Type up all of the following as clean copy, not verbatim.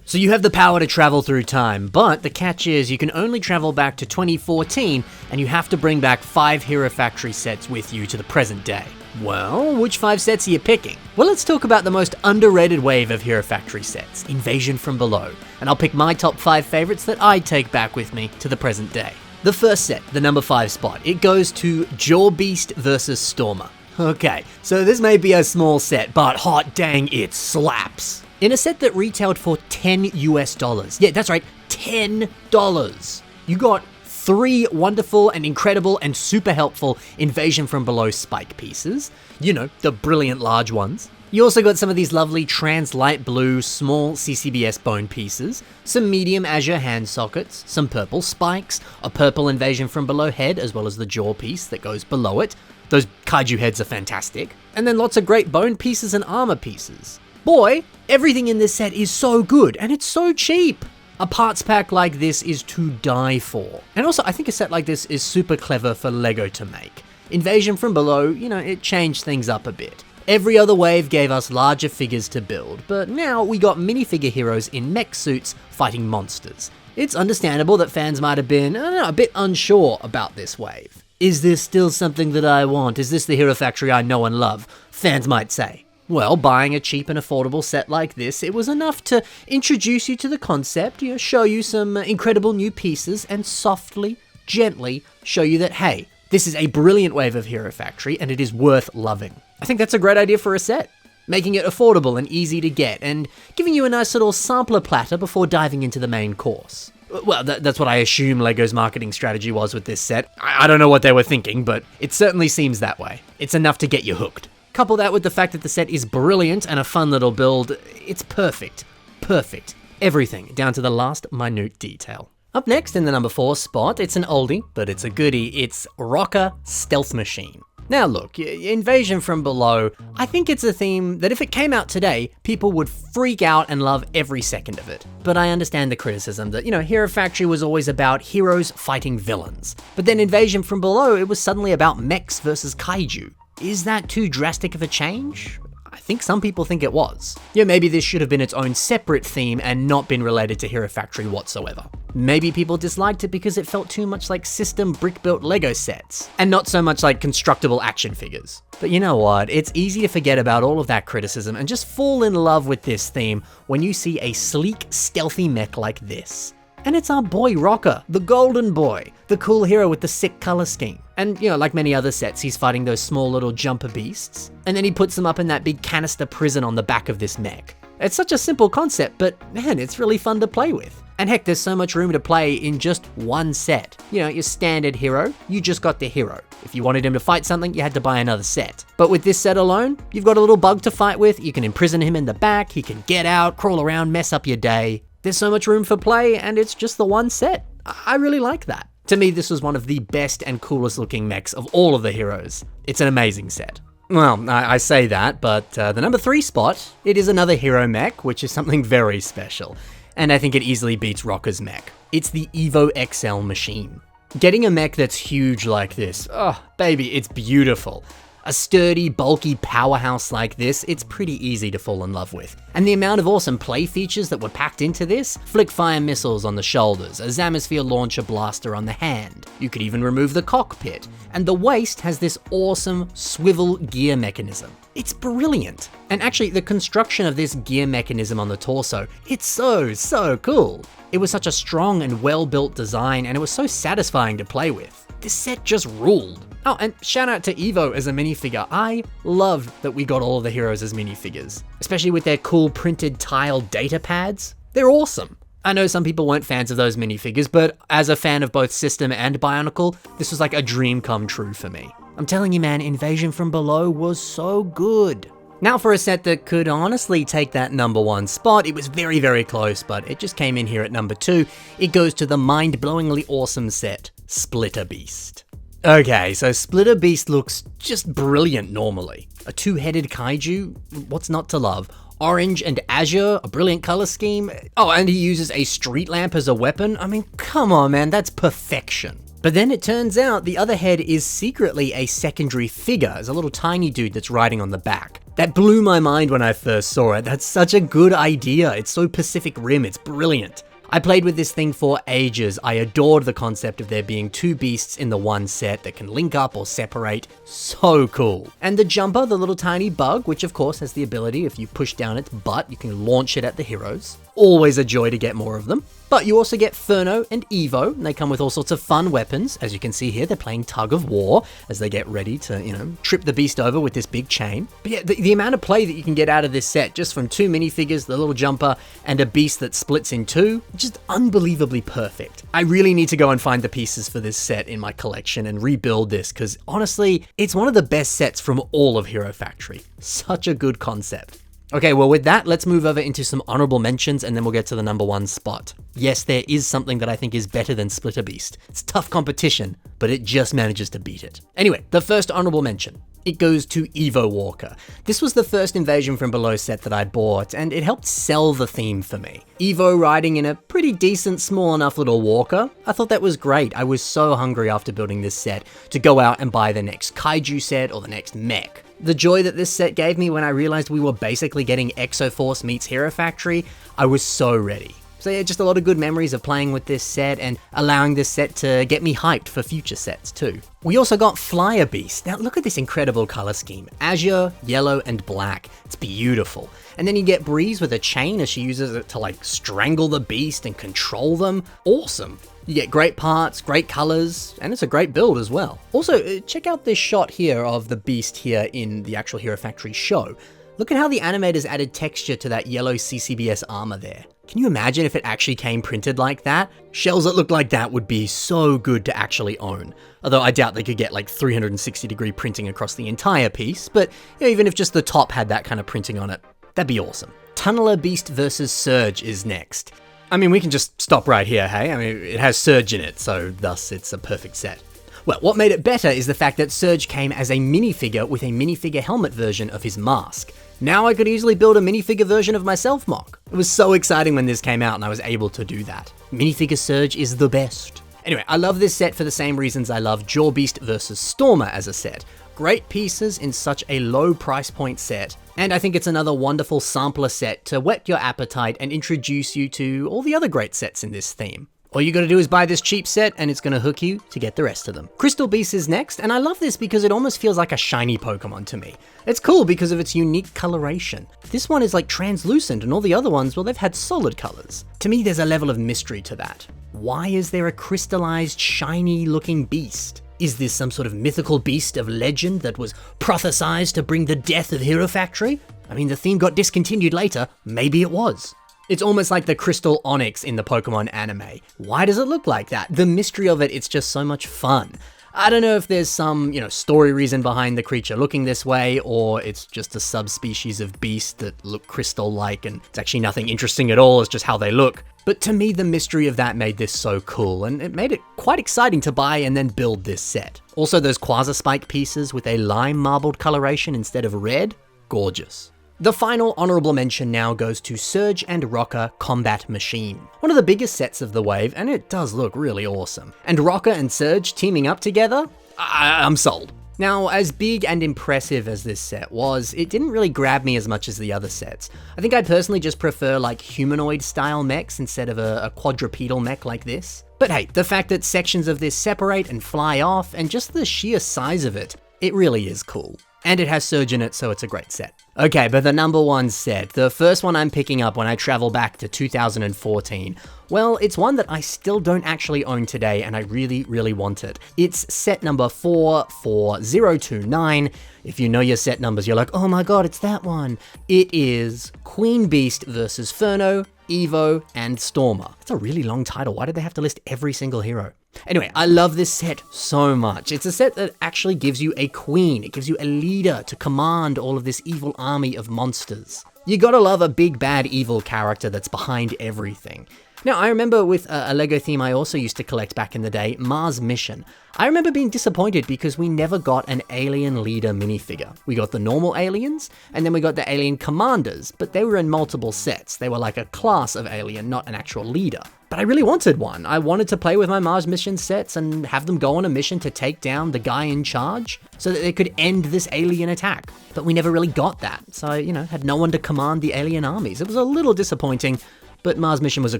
So you have the power to travel through time, but the catch is you can only travel back to 2014 and you have to bring back 5 Hero Factory sets with you to the present day. Well, which 5 sets are you picking? Well, let's talk about the most underrated wave of Hero Factory sets, Invasion from Below, and I'll pick my top 5 favorites that I'd take back with me to the present day. The first set, the number 5 spot, it goes to Jaw Beast vs Stormer. Okay, so this may be a small set, but hot dang, it slaps. In a set that retailed for $10 US. Yeah, that's right, $10. You got 3 wonderful and incredible and super helpful Invasion from Below spike pieces. You know, the brilliant large ones. You also got some of these lovely trans light blue small CCBS bone pieces, some medium azure hand sockets, some purple spikes, a purple Invasion from Below head, as well as the jaw piece that goes below it. Those kaiju heads are fantastic. And then lots of great bone pieces and armor pieces. Boy, everything in this set is so good, and it's so cheap. A parts pack like this is to die for. And also, I think a set like this is super clever for LEGO to make. Invasion from Below, you know, it changed things up a bit. Every other wave gave us larger figures to build, but now we got minifigure heroes in mech suits fighting monsters. It's understandable that fans might have been, I don't know, a bit unsure about this wave. Is this still something that I want? Is this the Hero Factory I know and love? Fans might say. Well, buying a cheap and affordable set like this, it was enough to introduce you to the concept, you know, show you some incredible new pieces, and softly, gently show you that, hey, this is a brilliant wave of Hero Factory and it is worth loving. I think that's a great idea for a set. Making it affordable and easy to get, and giving you a nice little sampler platter before diving into the main course. Well, that's what I assume LEGO's marketing strategy was with this set. I don't know what they were thinking, but it certainly seems that way. It's enough to get you hooked. Couple that with the fact that the set is brilliant and a fun little build, it's perfect. Perfect. Everything, down to the last minute detail. Up next in the number 4 spot, it's an oldie, but it's a goodie, it's Rocker Stealth Machine. Now look, Invasion from Below, I think it's a theme that if it came out today, people would freak out and love every second of it. But I understand the criticism that, you know, Hero Factory was always about heroes fighting villains. But then Invasion from Below, it was suddenly about mechs versus kaiju. Is that too drastic of a change? I think some people think it was. Yeah, maybe this should have been its own separate theme and not been related to Hero Factory whatsoever. Maybe people disliked it because it felt too much like system brick-built LEGO sets, and not so much like constructible action figures. But you know what, it's easy to forget about all of that criticism and just fall in love with this theme when you see a sleek, stealthy mech like this. And it's our boy Rocker, the golden boy, the cool hero with the sick color scheme. And, you know, like many other sets, he's fighting those small little jumper beasts, and then he puts them up in that big canister prison on the back of this mech. It's such a simple concept, but man, it's really fun to play with. And heck, there's so much room to play in just one set. You know, your standard hero, you just got the hero. If you wanted him to fight something, you had to buy another set. But with this set alone, you've got a little bug to fight with, you can imprison him in the back, he can get out, crawl around, mess up your day. There's so much room for play, and it's just the one set. I really like that. To me, this was one of the best and coolest looking mechs of all of the heroes. It's an amazing set. Well, I say that, but the number 3 spot, it is another hero mech, which is something very special. And I think it easily beats Rocker's mech. It's the Evo XL Machine. Getting a mech that's huge like this, oh, baby, it's beautiful. A sturdy, bulky powerhouse like this, it's pretty easy to fall in love with. And the amount of awesome play features that were packed into this, flick fire missiles on the shoulders, a Zamisphere launcher blaster on the hand. You could even remove the cockpit. And the waist has this awesome swivel gear mechanism. It's brilliant. And actually, the construction of this gear mechanism on the torso, it's so cool. It was such a strong and well-built design, and it was so satisfying to play with. This set just ruled. Oh, and shout out to Evo as a minifigure. I loved that we got all of the heroes as minifigures, especially with their cool printed tile data pads. They're awesome. I know some people weren't fans of those minifigures, but as a fan of both System and Bionicle, this was like a dream come true for me. I'm telling you, man, Invasion from Below was so good. Now for a set that could honestly take that number 1 spot, it was very close, but it just came in here at number 2. It goes to the mind-blowingly awesome set, Splitter Beast. Okay, so Splitter Beast looks just brilliant normally. A 2-headed kaiju, what's not to love? Orange and azure, a brilliant color scheme. Oh, and he uses a street lamp as a weapon. I mean, come on, man, that's perfection. But then it turns out the other head is secretly a secondary figure, as a little tiny dude that's riding on the back. That blew my mind when I first saw it. That's such a good idea. It's so Pacific Rim, it's brilliant. I played with this thing for ages. I adored the concept of there being two beasts in the one set that can link up or separate. So cool. And the jumper, the little tiny bug, which of course has the ability, if you push down its butt, you can launch it at the heroes. Always a joy to get more of them. But you also get Furno and Evo, and they come with all sorts of fun weapons. As you can see here, they're playing tug of war as they get ready to, trip the beast over with this big chain. But yeah, the amount of play that you can get out of this set, just from two minifigures, the little jumper, and a beast that splits in two, just unbelievably perfect. I really need to go and find the pieces for this set in my collection and rebuild this, because honestly, it's one of the best sets from all of Hero Factory. Such a good concept. Okay, well with that, let's move over into some honorable mentions and then we'll get to the number one spot. Yes, there is something that I think is better than Splitter Beast. It's tough competition, but it just manages to beat it. Anyway, the first honorable mention. It goes to Evo Walker. This was the first Invasion from Below set that I bought, and it helped sell the theme for me. Evo riding in a pretty decent, small enough little walker. I thought that was great. I was so hungry after building this set to go out and buy the next kaiju set or the next mech. The joy that this set gave me when I realized we were basically getting Exoforce meets Hero Factory, I was so ready. So yeah, just a lot of good memories of playing with this set and allowing this set to get me hyped for future sets too. We also got Flyer Beast. Now look at this incredible color scheme. Azure, yellow, and black. It's beautiful. And then you get Breeze with a chain as she uses it to like strangle the beast and control them. Awesome. You get great parts, great colors, and it's a great build as well. Also, check out this shot here of the beast here in the actual Hero Factory show. Look at how the animators added texture to that yellow CCBS armor there. Can you imagine if it actually came printed like that? Shells that look like that would be so good to actually own. Although I doubt they could get like 360-degree printing across the entire piece, but even if just the top had that kind of printing on it, that'd be awesome. Tunneler Beast versus Surge is next. I mean, we can just stop right here, hey? I mean, it has Surge in it, so thus it's a perfect set. Well, what made it better is the fact that Surge came as a minifigure with a minifigure helmet version of his mask. Now I could easily build a minifigure version of myself mock. It was so exciting when this came out and I was able to do that. Minifigure Surge is the best. Anyway, I love this set for the same reasons I love Jaw Beast vs. Stormer as a set. Great pieces in such a low price point set, and I think it's another wonderful sampler set to whet your appetite and introduce you to all the other great sets in this theme. All you gotta do is buy this cheap set and it's gonna hook you to get the rest of them. Crystal Beast is next, and I love this because it almost feels like a shiny Pokemon to me. It's cool because of its unique coloration. This one is like translucent and all the other ones, well, they've had solid colors. To me, there's a level of mystery to that. Why is there a crystallized, shiny looking beast? Is this some sort of mythical beast of legend that was prophesized to bring the death of Hero Factory? I mean, the theme got discontinued later, maybe it was. It's almost like the Crystal Onyx in the Pokemon anime. Why does it look like that? The mystery of it's just so much fun. I don't know if there's some, story reason behind the creature looking this way, or it's just a subspecies of beast that look crystal-like and it's actually nothing interesting at all, it's just how they look. But to me, the mystery of that made this so cool, and it made it quite exciting to buy and then build this set. Also, those Quasar Spike pieces with a lime marbled coloration instead of red, gorgeous. The final honorable mention now goes to Surge and Rocker Combat Machine. One of the biggest sets of the wave, and it does look really awesome. And Rocker and Surge teaming up together? I'm sold. Now, as big and impressive as this set was, it didn't really grab me as much as the other sets. I think I'd personally just prefer like humanoid style mechs instead of a quadrupedal mech like this. But hey, the fact that sections of this separate and fly off, and just the sheer size of it, it really is cool. And it has Surge in it, so it's a great set. Okay, but the number one set, the first one I'm picking up when I travel back to 2014, well, it's one that I still don't actually own today, and I really, really want it. It's set number 44029. If you know your set numbers, you're like, oh my god, it's that one. It is Queen Beast versus Furno, Evo, and Stormer. That's a really long title. Why did they have to list every single hero? Anyway, I love this set so much. It's a set that actually gives you a queen. It gives you a leader to command all of this evil army of monsters. You gotta love a big bad evil character that's behind everything. Now, I remember with a LEGO theme I also used to collect back in the day, Mars Mission. I remember being disappointed because we never got an alien leader minifigure. We got the normal aliens, and then we got the alien commanders, but they were in multiple sets. They were like a class of alien, not an actual leader. But I really wanted one. I wanted to play with my Mars mission sets and have them go on a mission to take down the guy in charge so that they could end this alien attack. But we never really got that. So, had no one to command the alien armies. It was a little disappointing, but Mars mission was a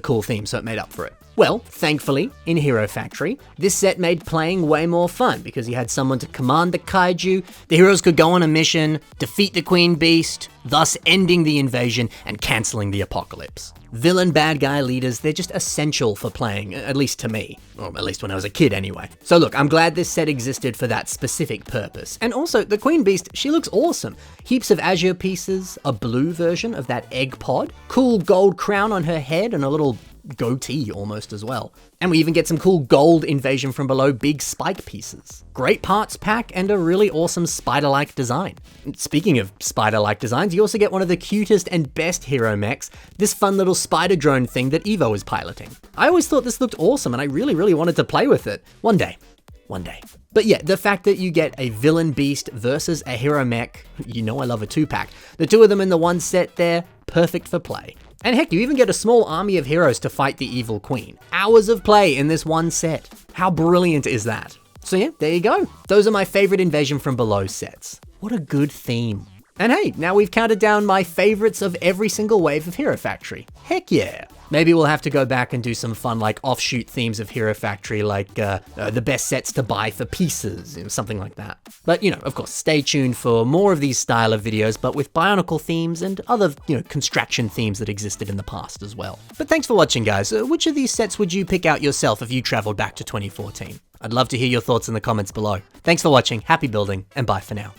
cool theme, so it made up for it. Well, thankfully, in Hero Factory, this set made playing way more fun because you had someone to command the kaiju, the heroes could go on a mission, defeat the Queen Beast, thus ending the invasion and cancelling the apocalypse. Villain bad guy leaders, they're just essential for playing, at least to me. Or at least when I was a kid anyway. So look, I'm glad this set existed for that specific purpose. And also, the Queen Beast, she looks awesome. Heaps of azure pieces, a blue version of that egg pod, cool gold crown on her head and a little goatee almost as well. And we even get some cool gold invasion from below big spike pieces. Great parts pack and a really awesome spider-like design. Speaking of spider-like designs, you also get one of the cutest and best hero mechs, this fun little spider drone thing that Evo is piloting. I always thought this looked awesome and I really wanted to play with it. One day. But yeah, the fact that you get a villain beast versus a hero mech, I love a 2-pack. The two of them in the one set there, perfect for play. And heck, you even get a small army of heroes to fight the evil queen. Hours of play in this one set. How brilliant is that? So yeah, there you go. Those are my favorite Invasion from Below sets. What a good theme. And hey, now we've counted down my favorites of every single wave of Hero Factory. Heck yeah. Maybe we'll have to go back and do some fun like offshoot themes of Hero Factory, like the best sets to buy for pieces, something like that. But of course, stay tuned for more of these style of videos, but with Bionicle themes and other, construction themes that existed in the past as well. But thanks for watching, guys. Which of these sets would you pick out yourself if you traveled back to 2014? I'd love to hear your thoughts in the comments below. Thanks for watching, happy building, and bye for now.